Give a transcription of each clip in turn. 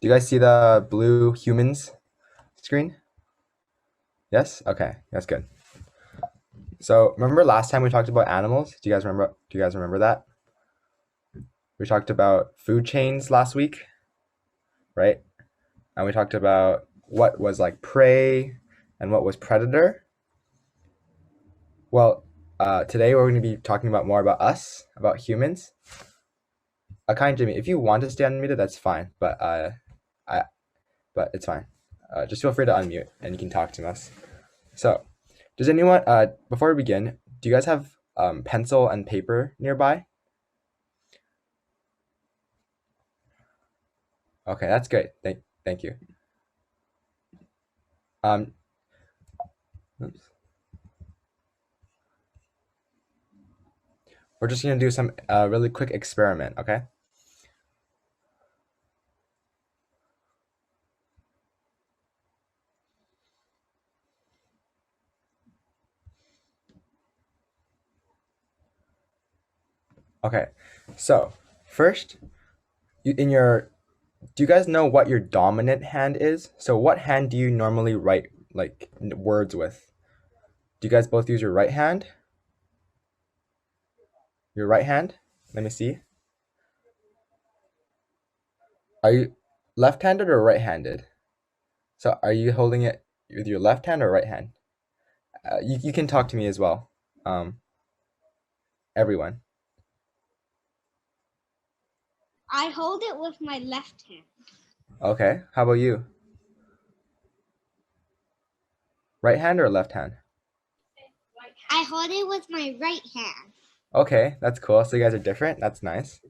Do you guys see the blue humans screen? Yes? Okay, that's good. So remember last time we talked about animals? Do you guys remember that? We talked about food chains last week, right? And we talked about what was like prey and what was predator. Well, today we're going to be talking about more about us, about humans. Kind Jimmy, if you want to stay unmuted, that's fine. I but it's fine. Just feel free to unmute and you can talk to us. So, does anyone before we begin, do you guys have pencil and paper nearby? Okay, that's great. Thank you. Um, oops. We're just gonna do some really quick experiment, okay? Okay, so first, in your, do you guys know what your dominant hand is? So what hand do you normally write like words with? Do you guys both use your right hand? Your right hand? Let me see. Are you left-handed or right-handed? So are you holding it with your left hand or right hand? You can talk to me as well. Um, everyone. I hold it with my left hand. Okay. How about you? Right hand or left hand? I hold it with my right hand. Okay, that's cool. So you guys are different. That's nice.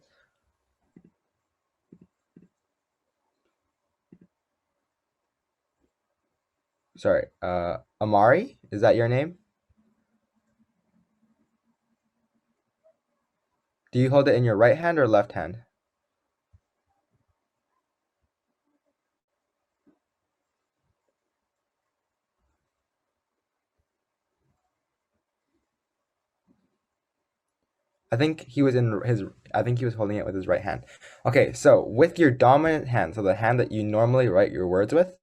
Sorry. Amari, is that your name? Do you hold it in your right hand or left hand? I think he was in his. I think he was holding it with his right hand. Okay, so with your dominant hand, so the hand that you normally write your words with,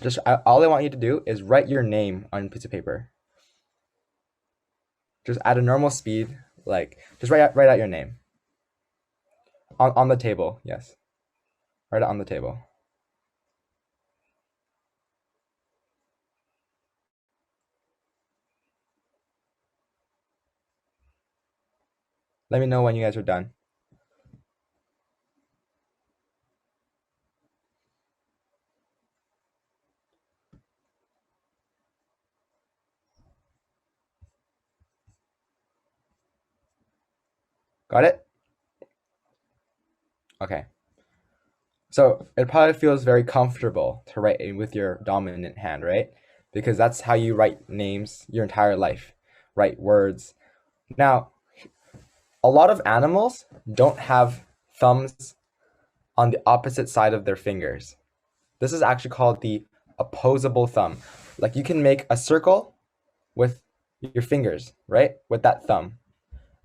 just all I want you to do is write your name on a piece of paper. Just at a normal speed, like just write out your name on the table. Yes, write it on the table. Let me know when you guys are done. Got it? Okay. So it probably feels very comfortable to write with your dominant hand, right? Because that's how you write names your entire life, write words. Now, a lot of animals don't have thumbs on the opposite side of their fingers. This is actually called the opposable thumb. Like you can make a circle with your fingers, right? With that thumb.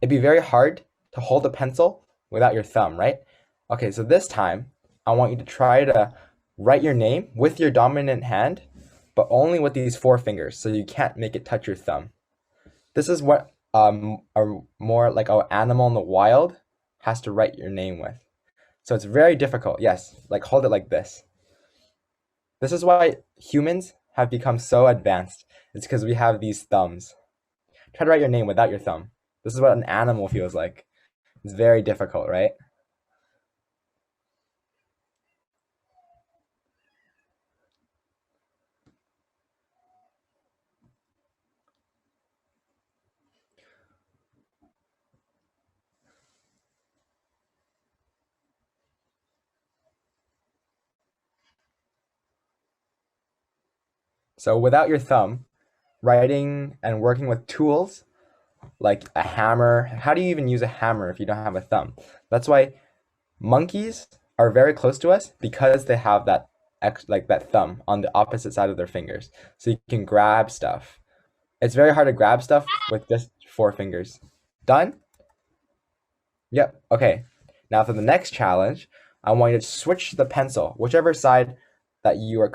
It'd be very hard to hold a pencil without your thumb, right? Okay, so this time I want you to try to write your name with your dominant hand, but only with these four fingers, so you can't make it touch your thumb. This is what a more like an animal in the wild has to write your name with. So it's very difficult. Yes, like hold it like this. This is why humans have become so advanced. It's because we have these thumbs. Try to write your name without your thumb. This is what an animal feels like. It's very difficult, right? So without your thumb, writing and working with tools like a hammer, how do you even use a hammer if you don't have a thumb? That's why monkeys are very close to us because they have that like that thumb on the opposite side of their fingers. So you can grab stuff. It's very hard to grab stuff with just four fingers. Done? Yep. Okay. Now for the next challenge, I want you to switch the pencil, whichever side that you are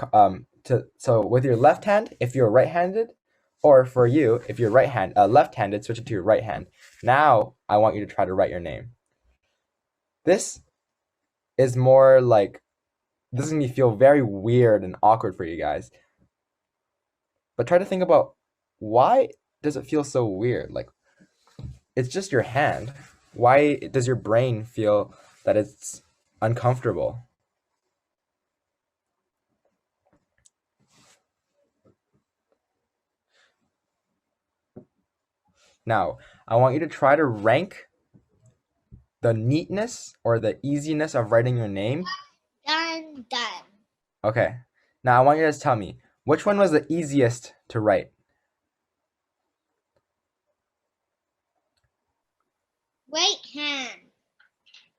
so with your left hand, if you're right-handed, or for you, if you're left-handed, switch it to your right hand. Now I want you to try to write your name. This is more like this is gonna feel very weird and awkward for you guys. But try to think about why does it feel so weird? Like it's just your hand. Why does your brain feel that it's uncomfortable? Now, I want you to try to rank the neatness or the easiness of writing your name. Done. Okay. Now, I want you to tell me, which one was the easiest to write? Right hand.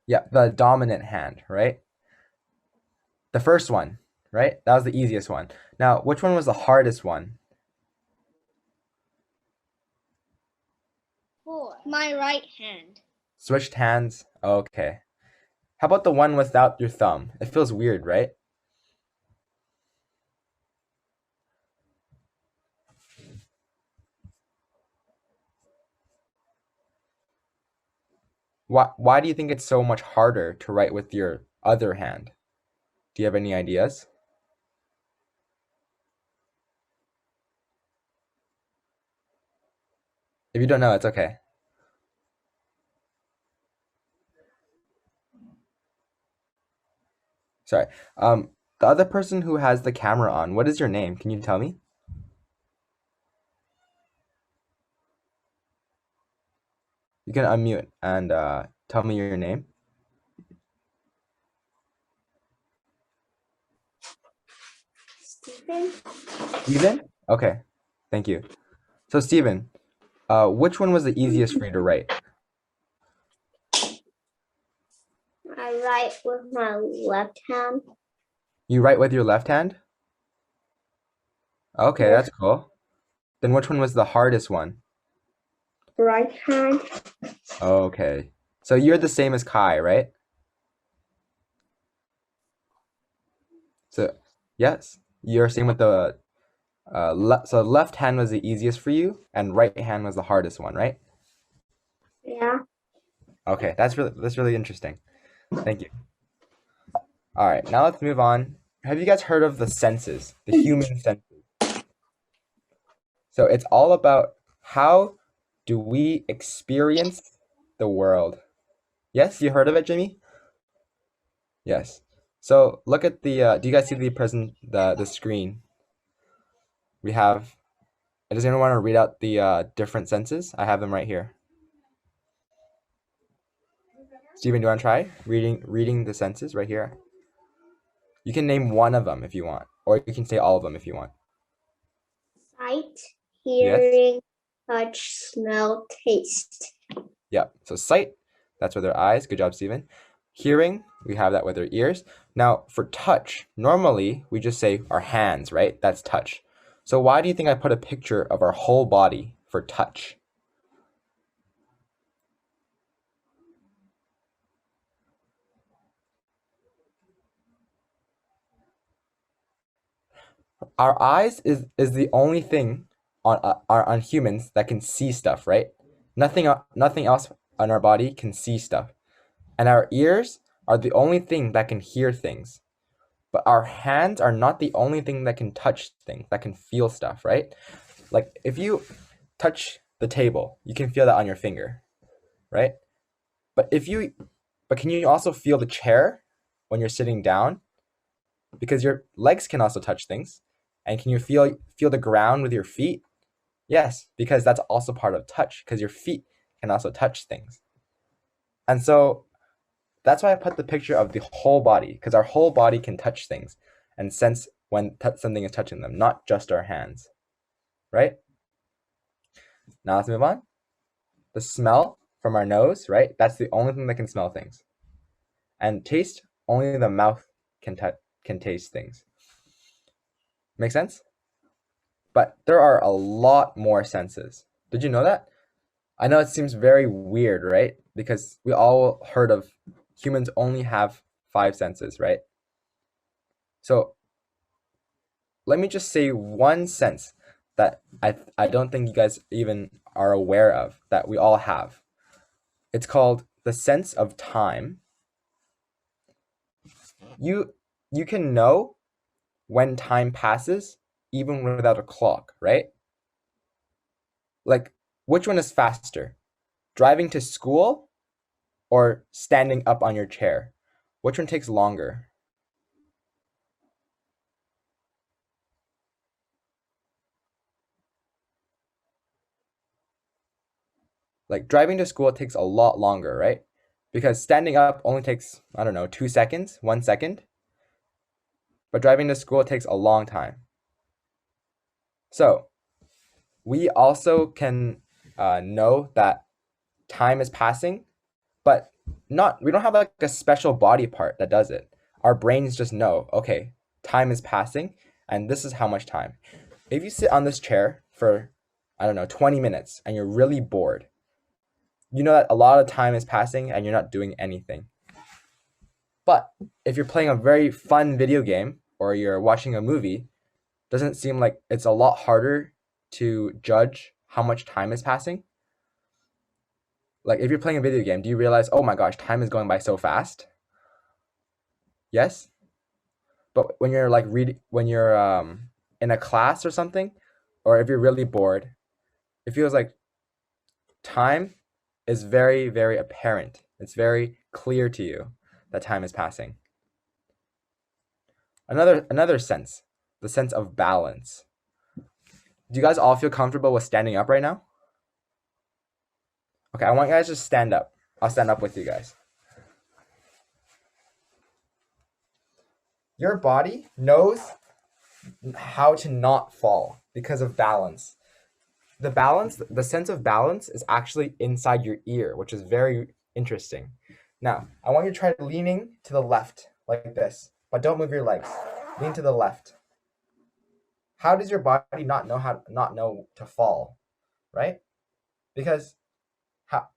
Yeah, the dominant hand, right? The first one, right? That was the easiest one. Now, which one was the hardest one? My right hand. Switched hands? Okay. How about the one without your thumb? It feels weird, right? Why do you think it's so much harder to write with your other hand? Do you have any ideas? If you don't know, it's okay. Sorry. The other person who has the camera on, what is your name? Can you tell me? You can unmute and tell me your name. Stephen. Steven? Okay. Thank you. So Steven, which one was the easiest for you to write? I write with my left hand. You write with your left hand? Okay, Yes. that's cool. Then which one was the hardest one? Right hand. Okay. So you're the same as Kai, right? So yes, you're same with the so left hand was the easiest for you and right hand was the hardest one, right? Yeah. Okay, that's really interesting. Thank you. All right, now let's move on. Have you guys heard of the senses, the human senses? So it's all about how do we experience the world? Yes, you heard of it, Jimmy? Yes. So look at the. Do you guys see the screen? We have. Does anyone want to read out the different senses? I have them right here. Steven, do you want to try reading the senses right here? You can name one of them if you want, or you can say all of them if you want. Sight, Yes. hearing, touch, smell, taste. Yeah. So sight, that's with our eyes. Good job, Steven. Hearing, we have that with our ears. Now, for touch, normally we just say our hands, right? That's touch. So why do you think I put a picture of our whole body for touch? Our eyes is the only thing on humans that can see stuff, right? Nothing else on our body can see stuff. And our ears are the only thing that can hear things. But our hands are not the only thing that can touch things, that can feel stuff, right? Like if you touch the table, you can feel that on your finger, right? But can you also feel the chair when you're sitting down? Because your legs can also touch things. And can you feel the ground with your feet? Yes, because that's also part of touch, because your feet can also touch things. And so that's why I put the picture of the whole body, because our whole body can touch things and sense when something is touching them, not just our hands, right? Now let's move on. The smell from our nose, right? That's the only thing that can smell things. And taste, only the mouth can taste things. Make sense? But there are a lot more senses. Did you know that? I know it seems very weird, right? Because we all heard of humans only have five senses, right? So let me just say one sense that I don't think you guys even are aware of that we all have. It's called the sense of time. You you can know when time passes even without a clock, right? Like, which one is faster? Driving to school or standing up on your chair? Which one takes longer? Like, driving to school takes a lot longer, right? Because standing up only takes, I don't know, 2 seconds, 1 second. But driving to school takes a long time. So, we also can know that time is passing, but we don't have like a special body part that does it. Our brains just know, okay, time is passing, and this is how much time. If you sit on this chair for, I don't know, 20 minutes and you're really bored, you know that a lot of time is passing and you're not doing anything. But if you're playing a very fun video game or you're watching a movie, doesn't it seem like it's a lot harder to judge how much time is passing? Like if you're playing a video game, do you realize, oh my gosh, time is going by so fast? Yes? But when you're like when you're in a class or something, or if you're really bored, it feels like time is very, very apparent. It's very clear to you that time is passing. Another sense, the sense of balance. Do you guys all feel comfortable with standing up right now? Okay, I want you guys to stand up. I'll stand up with you guys. Your body knows how to not fall because of balance. The sense of balance is actually inside your ear, which is very interesting. Now, I want you to try leaning to the left like this, but don't move your legs. Lean to the left. How does your body not know to fall, right? Because how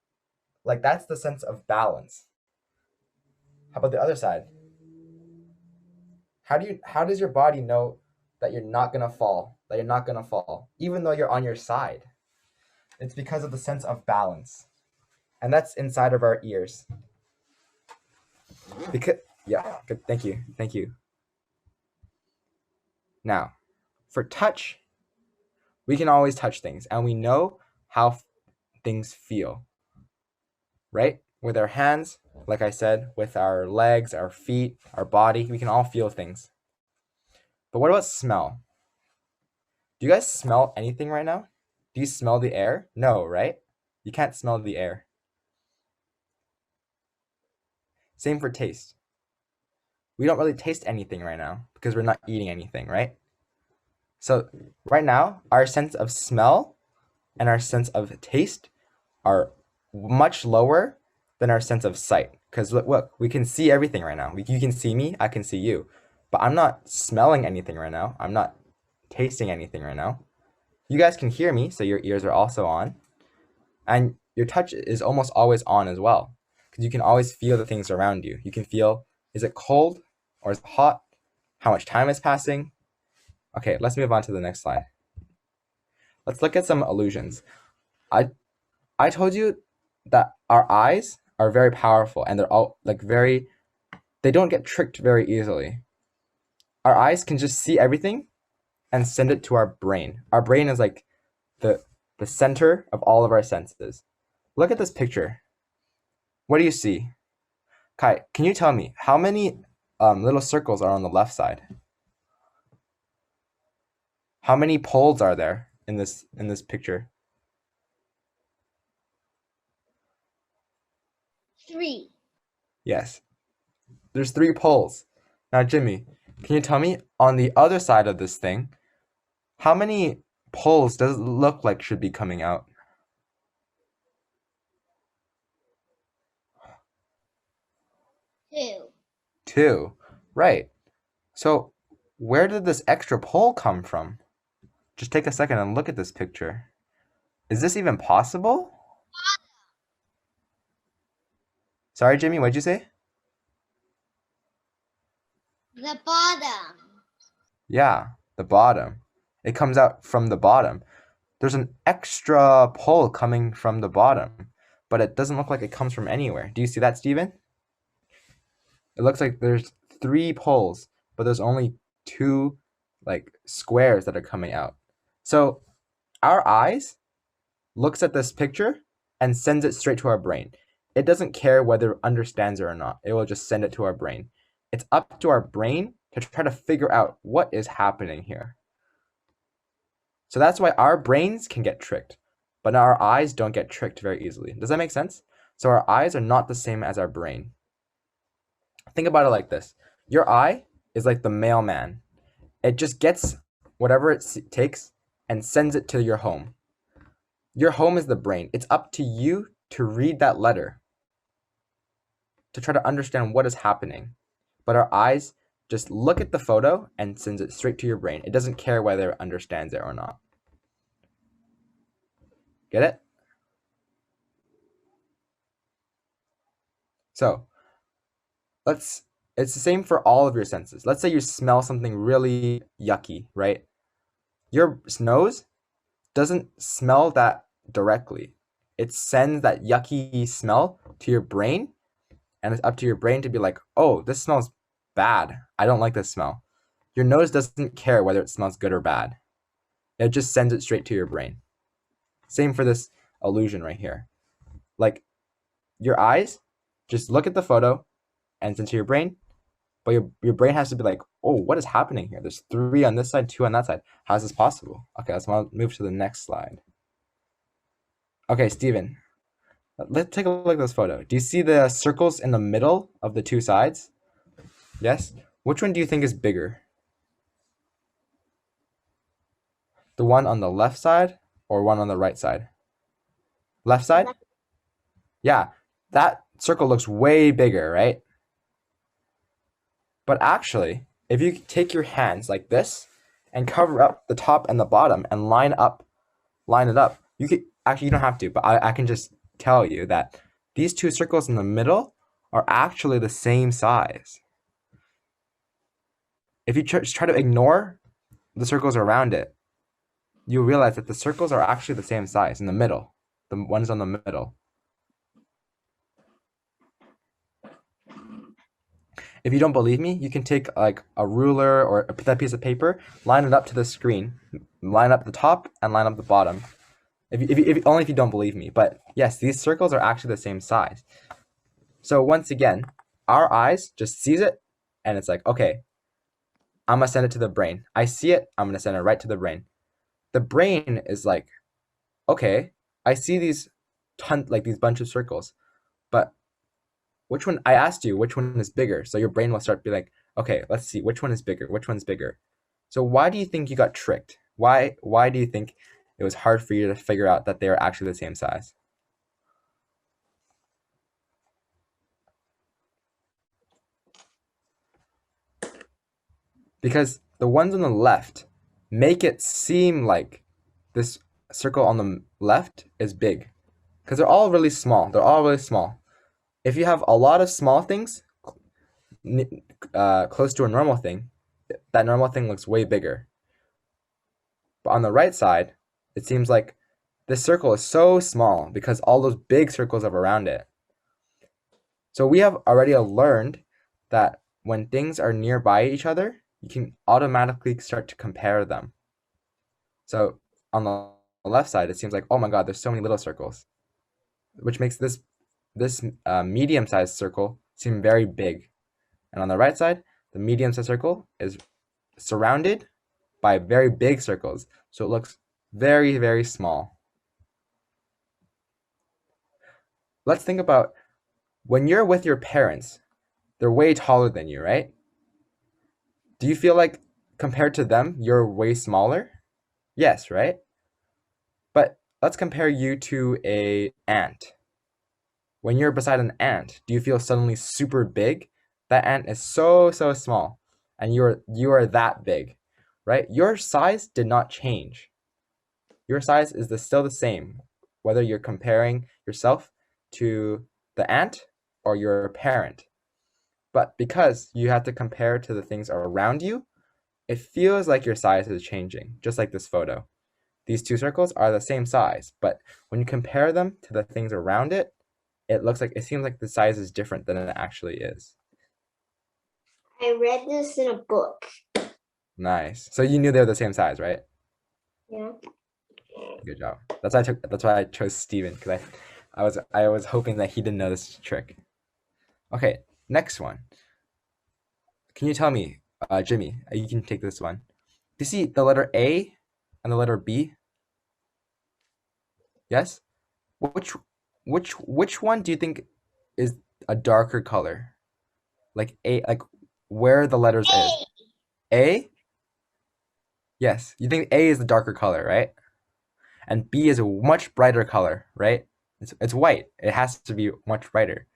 like that's the sense of balance. How about the other side? How does your body know that you're not going to fall, even though you're on your side? It's because of the sense of balance. And that's inside of our ears. Because yeah, good. Thank you. Thank you. Now, for touch, we can always touch things and we know how things feel. Right? With our hands, like I said, with our legs, our feet, our body, we can all feel things. But what about smell? Do you guys smell anything right now? Do you smell the air? No, right? You can't smell the air. Same for taste. We don't really taste anything right now because we're not eating anything, right? So right now, our sense of smell and our sense of taste are much lower than our sense of sight. Because look, we can see everything right now. You can see me, I can see you. But I'm not smelling anything right now. I'm not tasting anything right now. You guys can hear me, so your ears are also on. And your touch is almost always on as well. Because you can always feel the things around you. You can feel, is it cold or is it hot? How much time is passing? Okay, let's move on to the next slide. Let's look at some illusions. I told you that our eyes are very powerful and they're all like they don't get tricked very easily. Our eyes can just see everything and send it to our brain. Our brain is like the center of all of our senses. Look at this picture. What do you see? Kai, can you tell me how many little circles are on the left side? How many poles are there in this picture? 3. Yes, there's 3 poles. Now, Jimmy, can you tell me on the other side of this thing, how many poles does it look like should be coming out? 2. 2. Right. So, where did this extra pole come from? Just take a second and look at this picture. Is this even possible? Sorry, Jimmy, what'd you say? The bottom. Yeah, the bottom. It comes out from the bottom. There's an extra pull coming from the bottom, but it doesn't look like it comes from anywhere. Do you see that, Steven? It looks like there's 3 pulls, but there's only 2 like squares that are coming out. So our eyes looks at this picture and sends it straight to our brain. It doesn't care whether it understands it or not. It will just send it to our brain. It's up to our brain to try to figure out what is happening here. So that's why our brains can get tricked, but our eyes don't get tricked very easily. Does that make sense? So our eyes are not the same as our brain. Think about it like this. Your eye is like the mailman. It just gets whatever it takes and sends it to your home. Your home is the brain. It's up to you to read that letter, to try to understand what is happening. But our eyes just look at the photo and sends it straight to your brain. It doesn't care whether it understands it or not. Get it? So, it's the same for all of your senses. Let's say you smell something really yucky, right? Your nose doesn't smell that directly. It sends that yucky smell to your brain, and it's up to your brain to be like, oh, this smells bad. I don't like this smell. Your nose doesn't care whether it smells good or bad. It just sends it straight to your brain. Same for this illusion right here. Like, your eyes just look at the photo and send to your brain, but your brain has to be like, oh, what is happening here? There's 3 on this side, 2 on that side. How is this possible? Okay, let's move to the next slide. Okay, Steven, let's take a look at this photo. Do you see the circles in the middle of the 2 sides? Yes? Which one do you think is bigger? The one on the left side or one on the right side? Left side? Yeah, that circle looks way bigger, right? But actually, if you take your hands like this and cover up the top and the bottom and line it up, you could actually, you don't have to, but I can just tell you that these 2 circles in the middle are actually the same size. If you just try to ignore the circles around it, you'll realize that the circles are actually the same size in the middle, the ones on the middle. If you don't believe me, you can take like a ruler or that piece of paper, line it up to the screen, line up the top and line up the bottom. Only if you don't believe me. But yes, these circles are actually the same size. So once again, our eyes just sees it and it's like, okay, I'm gonna send it to the brain. I see it, I'm gonna send it right to the brain. The brain is like, okay, I see these these bunch of circles, but which one? I asked you which one is bigger, so your brain will start be like, okay, let's see which one is bigger, which one's bigger. So why do you think you got tricked? Why do you think it was hard for you to figure out that they are actually the same size? Because the ones on the left make it seem like this circle on the left is big, because they're all really small. They're all really small. If you have a lot of small things close to a normal thing, that normal thing looks way bigger. But on the right side, it seems like this circle is so small because all those big circles are around it. So we have already learned that when things are nearby each other, you can automatically start to compare them. So on the left side, it seems like, oh my God, there's so many little circles, which makes this medium-sized circle seem very big. And on the right side, the medium-sized circle is surrounded by very big circles. So it looks very, very small. Let's think about when you're with your parents, they're way taller than you, right? Do you feel like compared to them, you're way smaller? Yes, right? But let's compare you to an ant. When you're beside an ant, do you feel suddenly super big? That ant is so, so small, and you are that big, right? Your size did not change. Your size is still the same, whether you're comparing yourself to the ant or your parent. But because you have to compare to the things around you, it feels like your size is changing, just like this photo. These two circles are the same size, but when you compare them to the things around it, it seems like the size is different than it actually is. I read this in a book. Nice. So you knew they were the same size, right? Yeah. Good job. That's why I chose Steven, because I was hoping that he didn't know this trick. Okay, next one. Can you tell me, Jimmy, you can take this one. Do you see the letter A and the letter B? Yes? Which which one do you think is a darker color? Like where the letters is. A. A? Yes. You think A is the darker color, right? And B is a much brighter color, right? It's white. It has to be much brighter.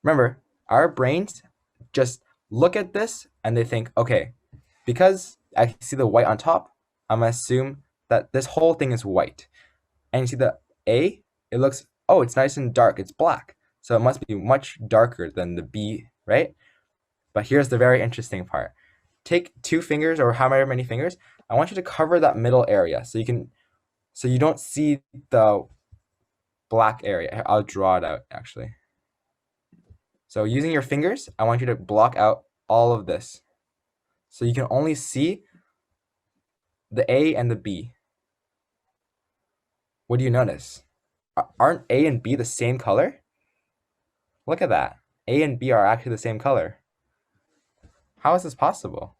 Remember, our brains just look at this and they think, okay, because I see the white on top, I'm gonna assume that this whole thing is white. And you see the A, it looks, oh, it's nice and dark, it's black. So it must be much darker than the B, right? But here's the very interesting part. Take two fingers or however many fingers. I want you to cover that middle area so you don't see the black area. I'll draw it out actually. So using your fingers, I want you to block out all of this. So you can only see the A and the B. What do you notice? Aren't A and B the same color? Look at that. A and B are actually the same color. How is this possible?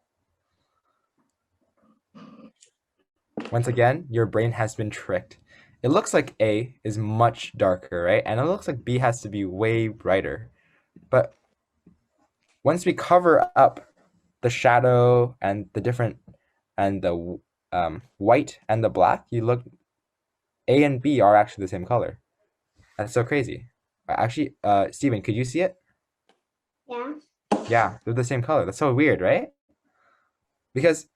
Once again, your brain has been tricked. It looks like A is much darker, right? And it looks like B has to be way brighter. But once we cover up the shadow and the white and the black, you look, A and B are actually the same color. That's so crazy. Actually, Steven, could you see it? Yeah. Yeah, they're the same color. That's so weird, right? Because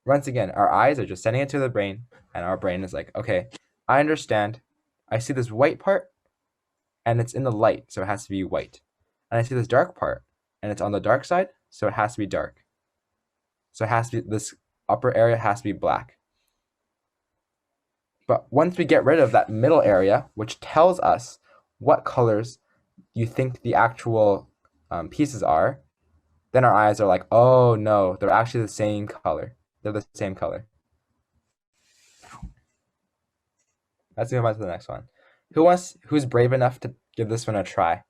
once again, our eyes are just sending it to the brain, and our brain is like, okay, I understand. I see this white part, and it's in the light, so it has to be white. And I see this dark part, and it's on the dark side, so it has to be dark. So it has to be, this upper area has to be black. But once we get rid of that middle area, which tells us what colors you think the actual pieces are, then our eyes are like, oh no, they're actually the same color. They're the same color. Let's move on to the next one. Who's brave enough to give this one a try?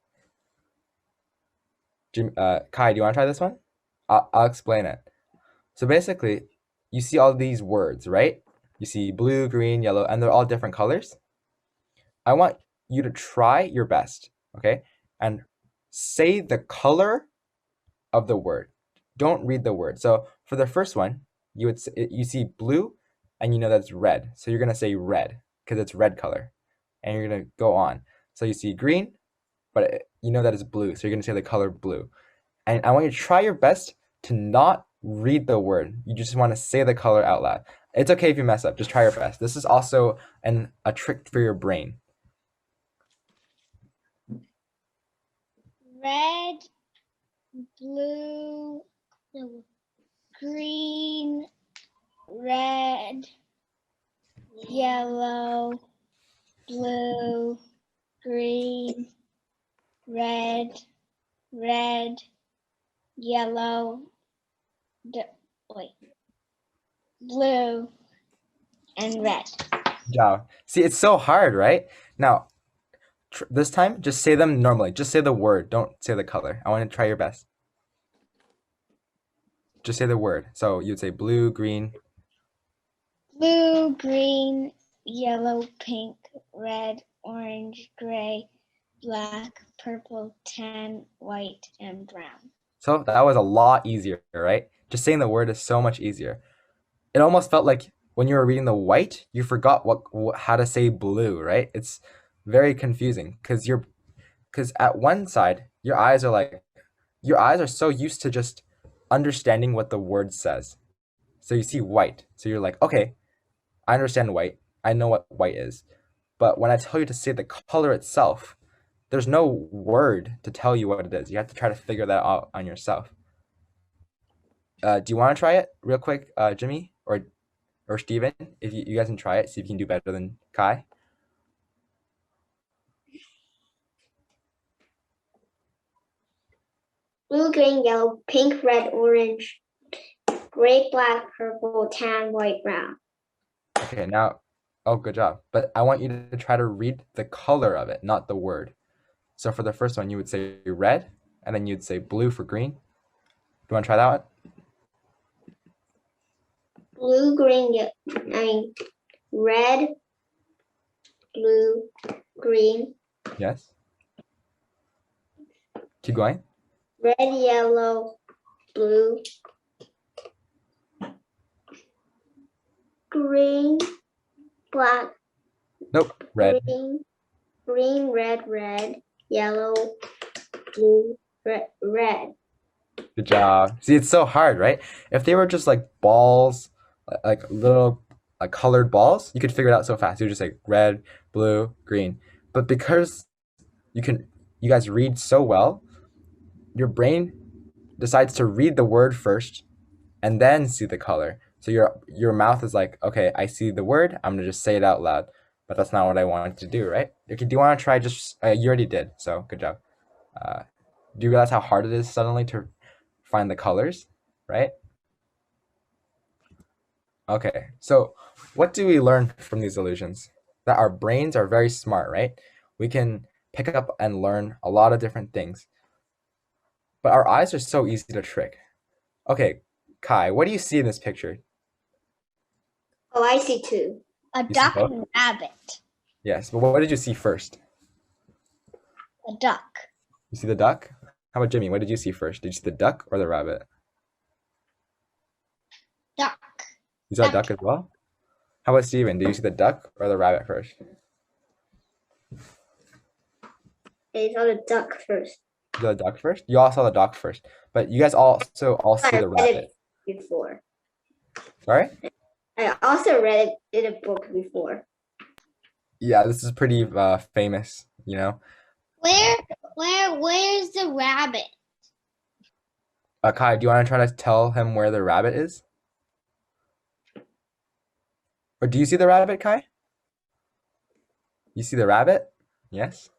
Kai, do you want to try this one? I'll explain it. So basically, you see all these words, right? You see blue, green, yellow, and they're all different colors. I want you to try your best, okay? And say the color of the word. Don't read the word. So for the first one, you see blue, and you know that's red. So you're gonna say red because it's red color, and you're gonna go on. So you see green, but you know that it's blue. So you're gonna say the color blue. And I want you to try your best to not read the word. You just want to say the color out loud. It's okay if you mess up. Just try your best. This is also a trick for your brain. Red, blue, no, green, red, yellow, blue, green, red, red, yellow, blue, and red. Yeah. See, it's so hard, right? Now, this time, just say them normally. Just say the word. Don't say the color. I want to try your best. Just say the word. So you'd say blue, green. Blue, green, yellow, pink, red, orange, gray, black, purple, tan, white, and brown. So that was a lot easier, right? Just saying the word is so much easier. It almost felt like when you were reading the white, you forgot how to say blue, right? It's very confusing because at one side, your eyes are so used to just understanding what the word says. So you see white. So you're like, okay, I understand white. I know what white is. But when I tell you to say the color itself, there's no word to tell you what it is. You have to try to figure that out on yourself. Do you want to try it real quick, Jimmy or Steven? If you guys can try it, see if you can do better than Kai. Blue, green, yellow, pink, red, orange, gray, black, purple, tan, white, brown. Okay, now, oh, good job. But I want you to try to read the color of it, not the word. So for the first one, you would say red, and then you'd say blue for green. Do you want to try that one? Blue, green, red, blue, green, Yes. Keep going. red, yellow, blue, green, black, Nope. Red. green, red, yellow, blue, red. Good job. See, it's so hard, right? If they were just like balls, like little colored balls, you could figure it out so fast. You would just say red, blue, green. But because you guys read so well, your brain decides to read the word first and then see the color. So your mouth is like, okay, I see the word, I'm gonna just say it out loud. But that's not what I wanted to do, right? Okay, do you want to try just? You already did, so good job. Uh, do you realize how hard it is suddenly to find the colors, right? Okay, so what do we learn from these illusions? That our brains are very smart, right? We can pick up and learn a lot of different things, but our eyes are so easy to trick. Okay, Kai, what do you see in this picture? Oh, I see two. A You see duck both? and a rabbit. Yes, but what did you see first? A duck. You see the duck? How about Jimmy? What did you see first? Did you see the duck or the rabbit? Duck. You saw a duck as well? How about Steven? Did you see the duck or the rabbit first? I saw the duck first. You saw the duck first? You all saw the duck first. But you guys also all see the rabbit. Before. Sorry? I also read it in a book before. Yeah, this is pretty famous, you know? Where's the rabbit? Kai, do you want to try to tell him where the rabbit is? Or do you see the rabbit, Kai? You see the rabbit? Yes.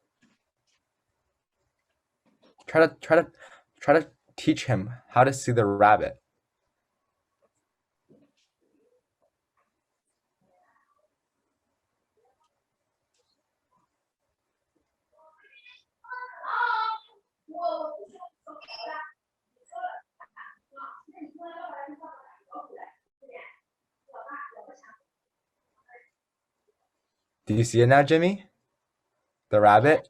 Try to teach him how to see the rabbit. Do you see it now, Jimmy? The rabbit?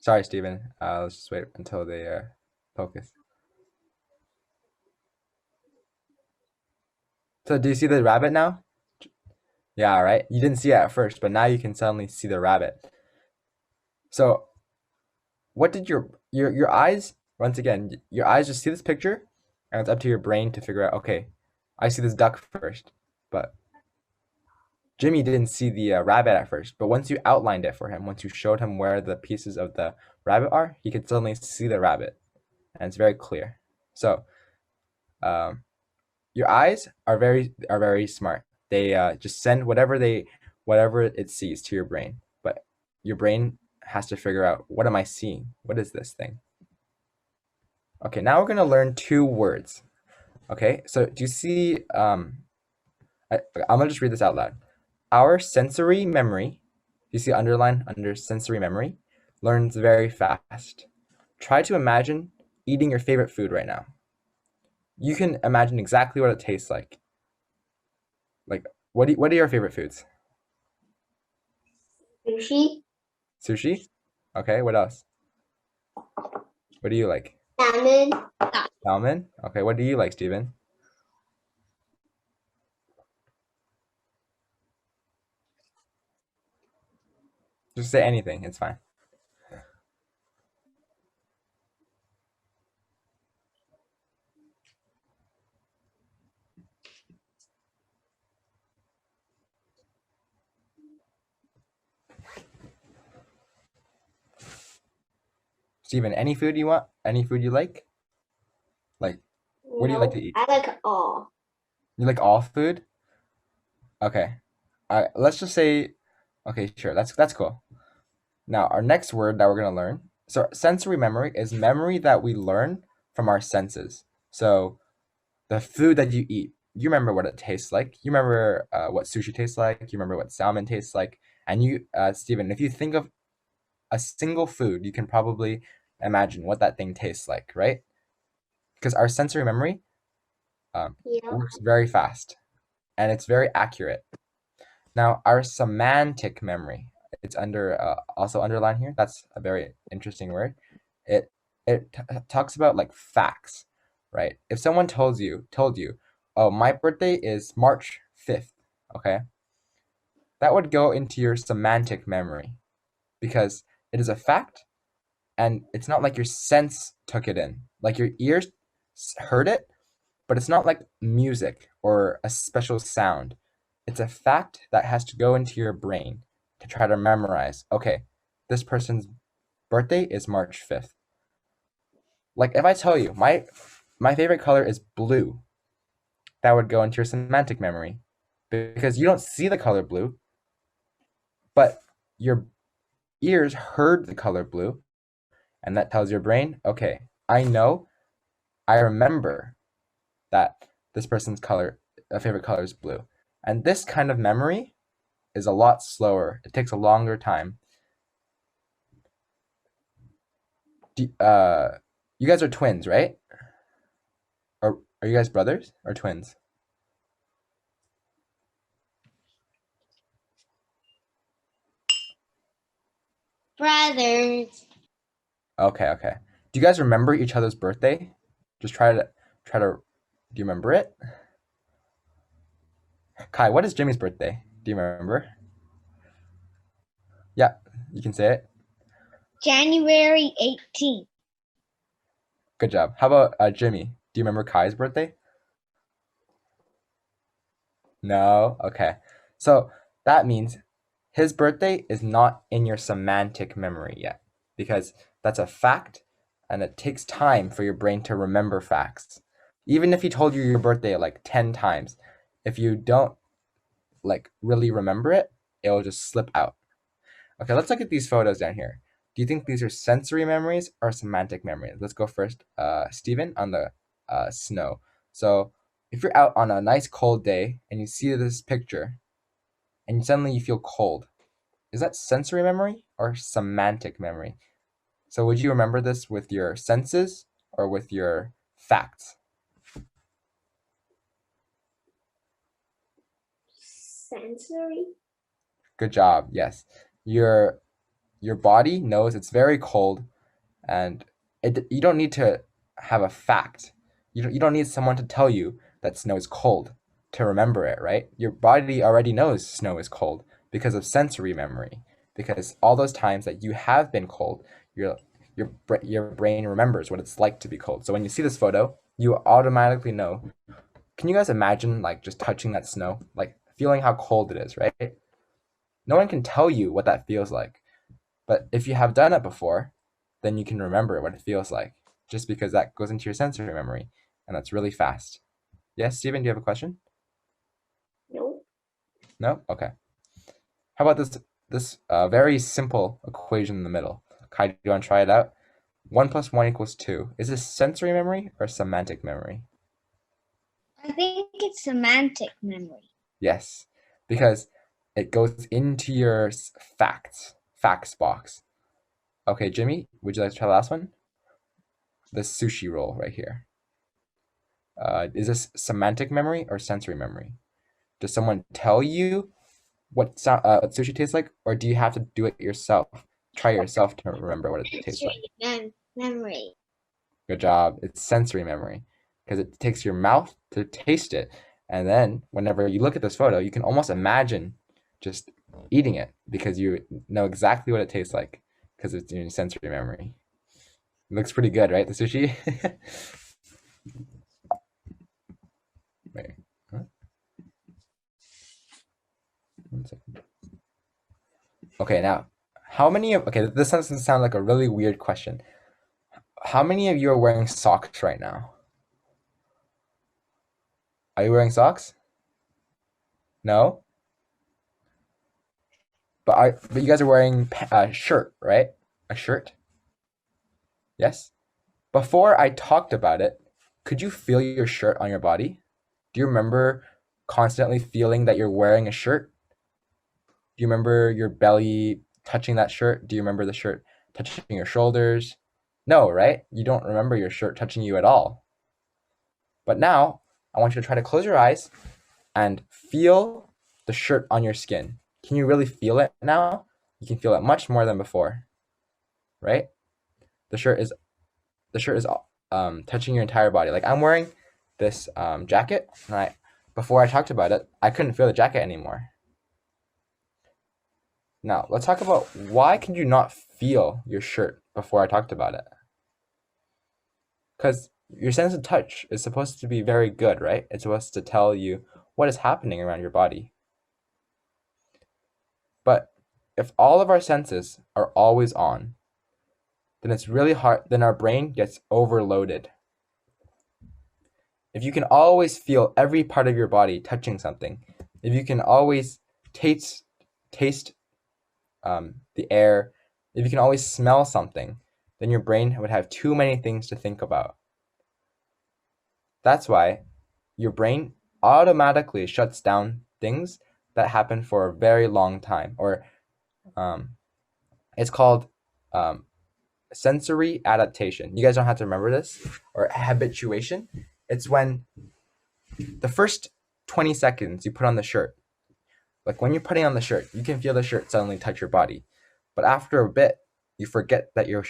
Sorry, Steven. Let's just wait until they focus. So do you see the rabbit now? Yeah, right? You didn't see it at first, but now you can suddenly see the rabbit. So what did your eyes, once again, your eyes just see this picture, and it's up to your brain to figure out, okay, I see this duck first, but Jimmy didn't see the rabbit at first, but once you outlined it for him, once you showed him where the pieces of the rabbit are, he could suddenly see the rabbit, and it's very clear. So, um, your eyes are very smart. They just send whatever it sees to your brain, but your brain has to figure out, what am I seeing? What is this thing? Okay, now we're gonna learn two words. Okay, so do you see? I'm gonna just read this out loud. Our sensory memory, you see underline under sensory memory, learns very fast. Try to imagine eating your favorite food right now. You can imagine exactly what it tastes like. Like, what are your favorite foods? Sushi. Sushi? Okay, what else? What do you like? Salmon. Salmon? Okay, what do you like, Steven? Just say anything. It's fine. Steven, any food you want? Any food you like? Like, what do you like to No, eat? I like all. You like all food? Okay. Let's just say, okay, sure. That's cool. Now, our next word that we're gonna learn. So, sensory memory is memory that we learn from our senses. So, the food that you eat, you remember what it tastes like. You remember what sushi tastes like. You remember what salmon tastes like. And you, Steven, if you think of a single food, you can probably imagine what that thing tastes like, right? Because our sensory memory Yeah. works very fast and it's very accurate. Now, our semantic memory, it's under also underlined here. That's a very interesting word. It it talks about like facts, right? If someone told you, oh, my birthday is March 5th, okay, that would go into your semantic memory because it is a fact and it's not like your sense took it in. Like your ears heard it, but it's not like music or a special sound. It's a fact that has to go into your brain to try to memorize. Okay, this person's birthday is March 5th. Like if I tell you my favorite color is blue, that would go into your semantic memory because you don't see the color blue, but your ears heard the color blue, and that tells your brain, okay, I know, I remember that this person's color, favorite color is blue. And this kind of memory is a lot slower. It takes a longer time. Do, you guys are twins, right? Or are you guys brothers or twins? Brothers. Okay, okay. Do you guys remember each other's birthday? Just try to. Do you remember it? Kai, what is Jimmy's birthday? Do you remember? Yeah, you can say it. January 18th. Good job. How about Jimmy? Do you remember Kai's birthday? No? Okay. So that means his birthday is not in your semantic memory yet because that's a fact and it takes time for your brain to remember facts. Even if he told you your birthday like 10 times, if you don't like really remember it, it'll just slip out. Okay, let's look at these photos down here. Do you think these are sensory memories or semantic memories? Let's go first, Stephen, on the snow. So if you're out on a nice cold day and you see this picture and suddenly you feel cold, is that sensory memory or semantic memory? So would you remember this with your senses or with your facts? Sensory. Good job. Yes. Your your body knows it's very cold and you don't need to have a fact. You don't need someone to tell you that snow is cold to remember it, right? Your body already knows snow is cold because of sensory memory. Because all those times that you have been cold, your brain remembers what it's like to be cold. So when you see this photo, you automatically know. Can you guys imagine like just touching that snow, like feeling how cold it is, right? No one can tell you what that feels like. But if you have done it before, then you can remember what it feels like just because that goes into your sensory memory and that's really fast. Yes, Steven, do you have a question? No. No? Okay. How about this very simple equation in the middle? Kai, do you want to try it out? 1 plus 1 equals 2. Is this sensory memory or semantic memory? I think it's semantic memory. Yes, because it goes into your facts box. Okay, Jimmy, would you like to try the last one? The sushi roll right here. Is this semantic memory or sensory memory? Does someone tell you what sushi tastes like, or do you have to do it yourself? Try yourself to remember what it tastes like. Memory. Good job. It's sensory memory because it takes your mouth to taste it, and then whenever you look at this photo, you can almost imagine just eating it because you know exactly what it tastes like because it's in your sensory memory. It looks pretty good, right? The sushi. Wait, huh? 1 second. Okay, now, how many of okay? This doesn't sound like a really weird question. How many of you are wearing socks right now? Are you wearing socks? No, but you guys are wearing a shirt, right? A shirt. Yes. Before I talked about it, could you feel your shirt on your body? Do you remember constantly feeling that you're wearing a shirt? Do you remember your belly touching that shirt? Do you remember the shirt touching your shoulders? No, right? You don't remember your shirt touching you at all. But now, I want you to try to close your eyes and feel the shirt on your skin. Can you really feel it now? You can feel it much more than before, right? The shirt is the shirt is touching your entire body. Like I'm wearing this jacket, and before I talked about it, I couldn't feel the jacket anymore. Now let's talk about why could you not feel your shirt before I talked about it? Because your sense of touch is supposed to be very good, right? It's supposed to tell you what is happening around your body. But if all of our senses are always on, then it's really hard, then our brain gets overloaded. If you can always feel every part of your body touching something, if you can always taste the air, if you can always smell something, then your brain would have too many things to think about. That's why your brain automatically shuts down things that happen for a very long time, or um, it's called um, sensory adaptation. You guys don't have to remember this, or habituation. It's when the first 20 seconds you put on the shirt, like when you're putting on the shirt, you can feel the shirt suddenly touch your body. But after a bit, you forget that your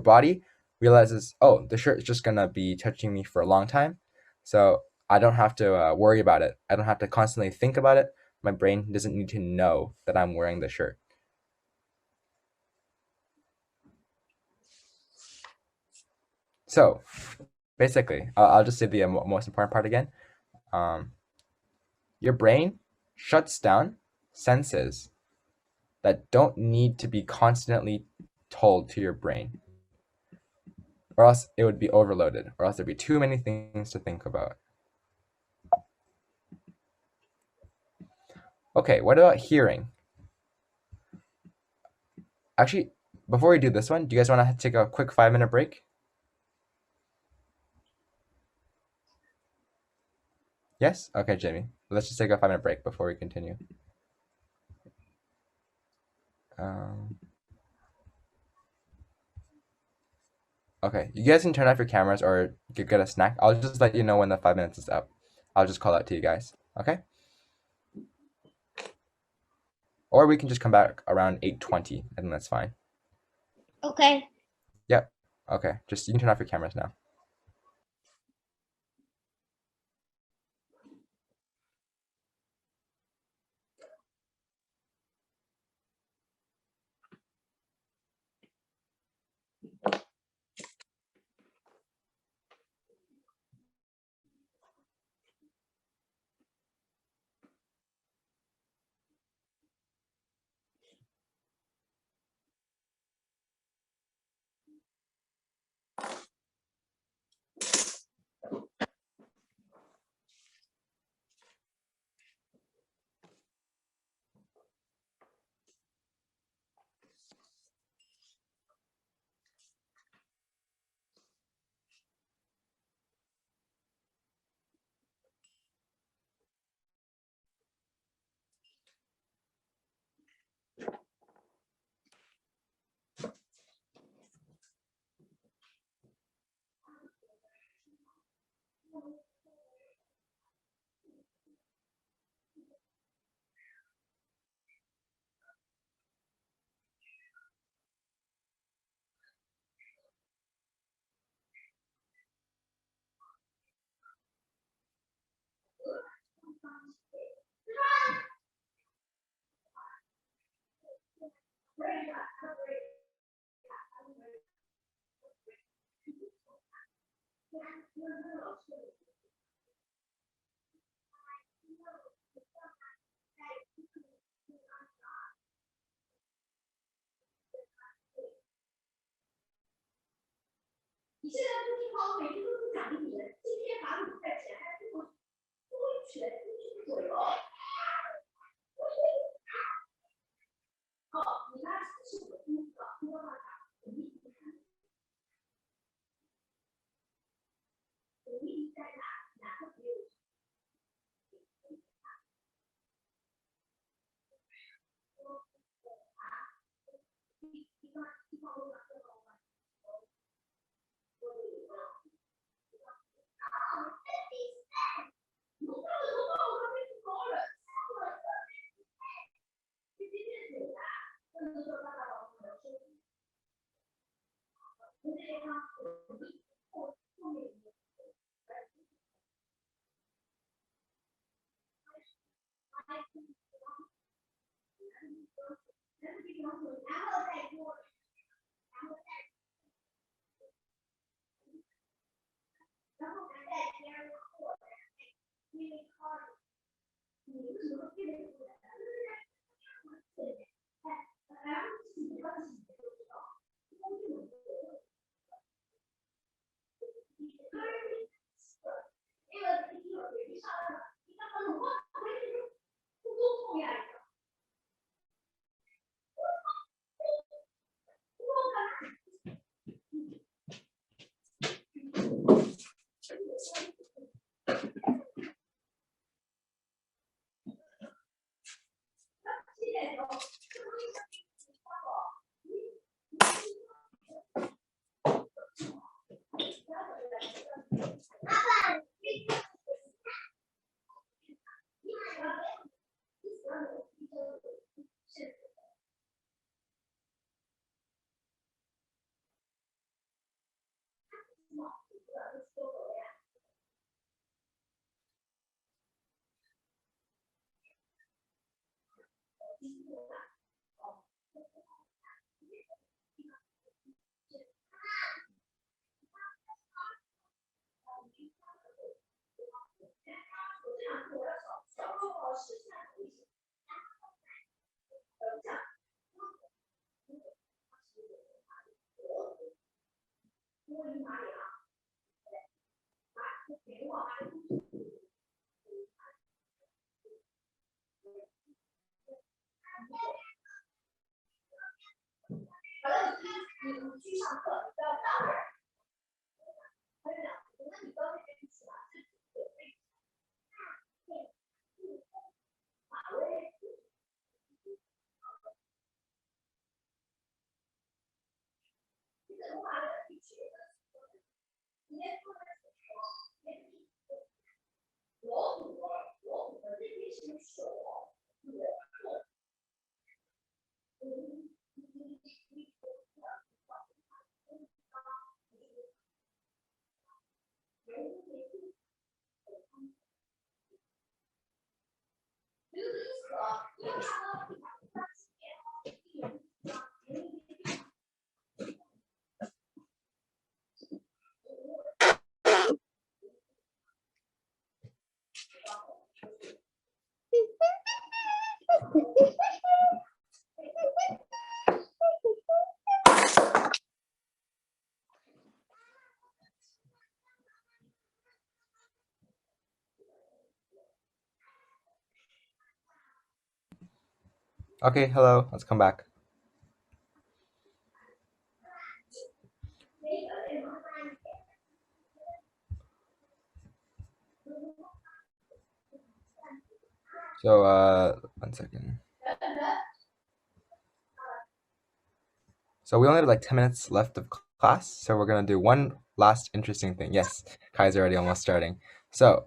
body realizes, oh, the shirt is just gonna be touching me for a long time, so I don't have to worry about it. I don't have to constantly think about it. My brain doesn't need to know that I'm wearing the shirt. So basically, I'll just say the most important part again. Um, your brain shuts down senses that don't need to be constantly told to your brain, or else it would be overloaded, or else there'd be too many things to think about. Okay, what about hearing? Actually, before we do this one, do you guys want to take a quick 5 minute break? Yes? Okay, Jamie. Let's just take a 5 minute break before we continue. Um, okay, you guys can turn off your cameras or get a snack. I'll just let you know when the 5 minutes is up. I'll just call out to you guys. Okay? Or we can just come back around 8:20, and that's fine. Okay. Yep. Okay. Just you can turn off your cameras now. Okay, hello. Let's come back. So, 1 second. So we only have like 10 minutes left of class, so we're gonna do one last interesting thing. Yes, Kai's already almost starting. So,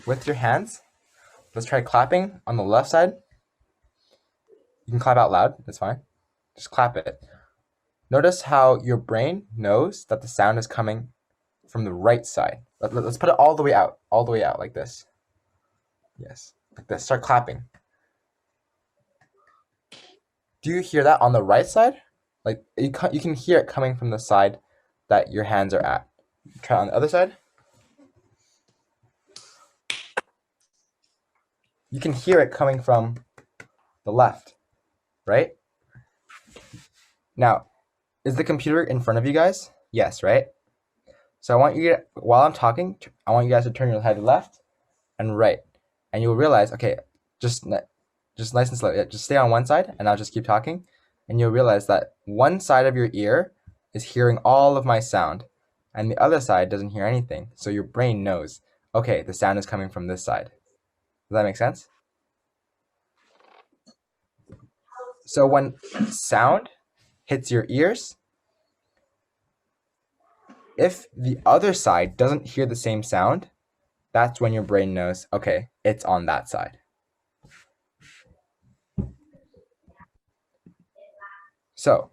with your hands, let's try clapping on the left side. You can clap out loud, that's fine. Just clap it. Notice how your brain knows that the sound is coming from the right side. Let's put it all the way out, like this. Yes, like this. Start clapping. Do you hear that on the right side? Like you can hear it coming from the side that your hands are at. Try on the other side. You can hear it coming from the left, right? Now, is the computer in front of you guys? Yes, right? So I want you to, while I'm talking, I want you guys to turn your head left and right. And you'll realize, okay, just just nice and slow. Yeah, just stay on one side and I'll just keep talking. And you'll realize that one side of your ear is hearing all of my sound and the other side doesn't hear anything. So your brain knows, okay, the sound is coming from this side. Does that make sense? So when sound hits your ears, if the other side doesn't hear the same sound, that's when your brain knows, okay, it's on that side. So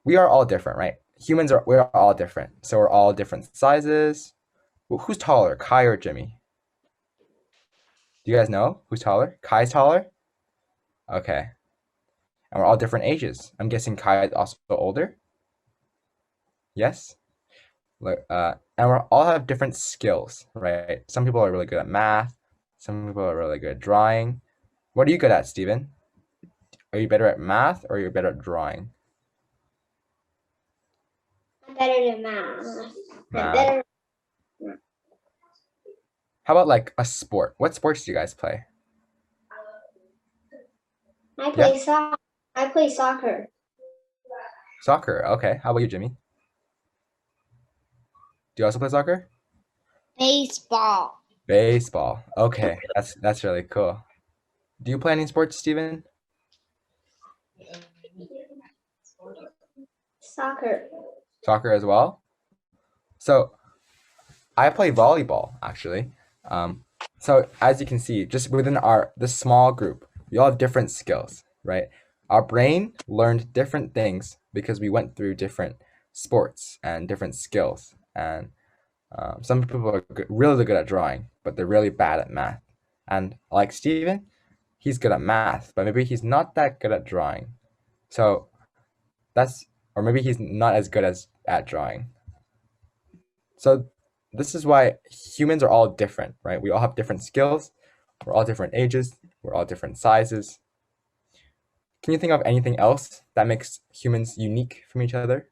we are all different, right? We're all different. So we're all different sizes. Well, who's taller, Kai or Jimmy? Do you guys know who's taller? Kai's taller? Okay. And we're all different ages. I'm guessing Kai is also older. Yes? And we all have different skills, right? Some people are really good at math. Some people are really good at drawing. What are you good at, Steven? Are you better at math or are you better at drawing? I'm better than math. Math. Better. How about like a sport? What sports do you guys play? I play soccer. Soccer. Okay. How about you, Jimmy? Do you also play soccer? Baseball. Baseball. Okay. That's really cool. Do you play any sports, Steven? Soccer. Soccer as well? So I play volleyball actually. So as you can see, just within this small group, we all have different skills, right? Our brain learned different things because we went through different sports and different skills. And some people are really good at drawing, but they're really bad at math. And like Steven, he's good at math, but maybe he's not that good at drawing. So or maybe he's not as good at drawing. So this is why humans are all different, right? We all have different skills. We're all different ages. We're all different sizes. Can you think of anything else that makes humans unique from each other?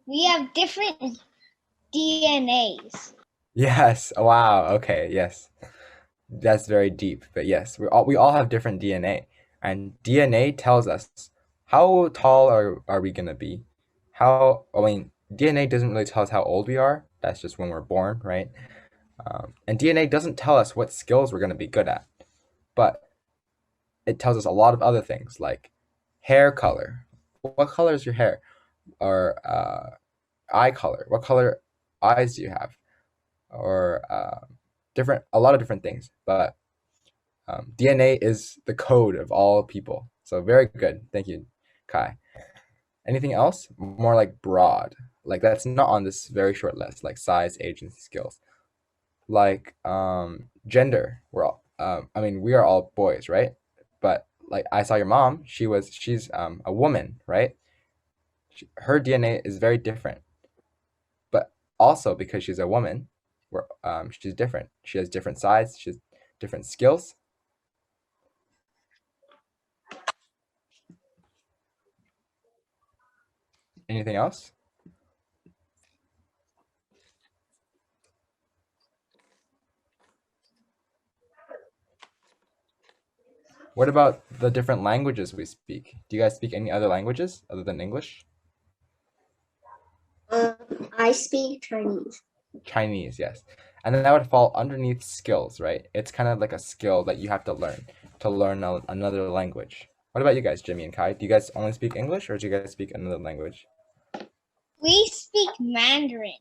We have different DNAs. Yes. Wow. Okay. Yes. That's very deep. But yes, we all have different DNA. And DNA tells us how tall are we gonna be? DNA doesn't really tell us how old we are. That's just when we're born, right? And DNA doesn't tell us what skills we're gonna be good at. But it tells us a lot of other things like hair color. What color is your hair? Or eye color. What color eyes do you have? Or a lot of different things. But DNA is the code of all people. So very good. Thank you, Kai. Anything else? More like broad. Like that's not on this very short list, like size, age, and skills. Like gender. We are all boys, right? But like I saw your mom, she's a woman, right? Her DNA is very different. But also because she's a woman, she's different. She has different size, she has different skills. Anything else? What about the different languages we speak? Do you guys speak any other languages other than English? I speak Chinese. Chinese, yes. And then that would fall underneath skills, right? It's kind of like a skill that you have to learn another language. What about you guys, Jimmy and Kai? Do you guys only speak English or do you guys speak another language? We speak Mandarin.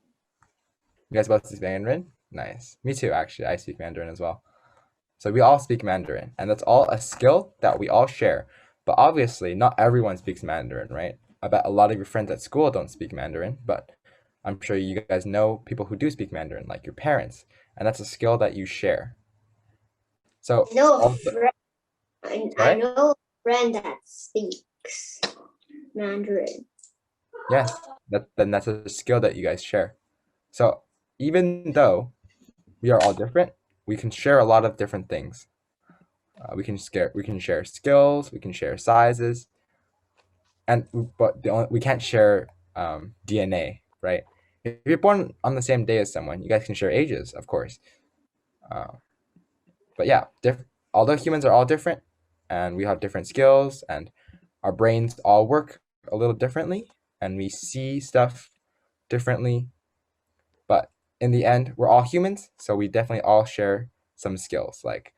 You guys both speak Mandarin? Nice. Me too, actually. I speak Mandarin as well. So we all speak Mandarin, and that's all a skill that we all share. But obviously, not everyone speaks Mandarin, right? I bet a lot of your friends at school don't speak Mandarin, but I'm sure you guys know people who do speak Mandarin, like your parents, and that's a skill that you share. I So, know a all the, friend. I sorry? know a friend that speaks Mandarin. Yes, then that's a skill that you guys share. So, even though we are all different, we can share a lot of different things. We can share skills, we can share sizes, and but we can't share DNA, right? If you're born on the same day as someone, you guys can share ages, of course. Uh, but yeah, although humans are all different, and we have different skills, and our brains all work a little differently, and we see stuff differently, but in the end, we're all humans, so we definitely all share some skills like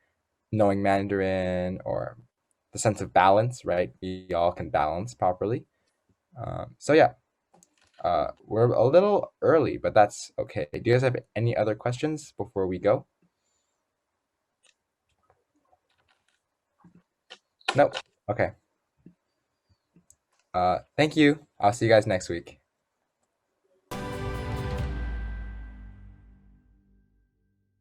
knowing Mandarin or the sense of balance, right? We all can balance properly. So yeah, we're a little early, but that's okay. Do you guys have any other questions before we go? Nope. Okay. Thank you. I'll see you guys next week.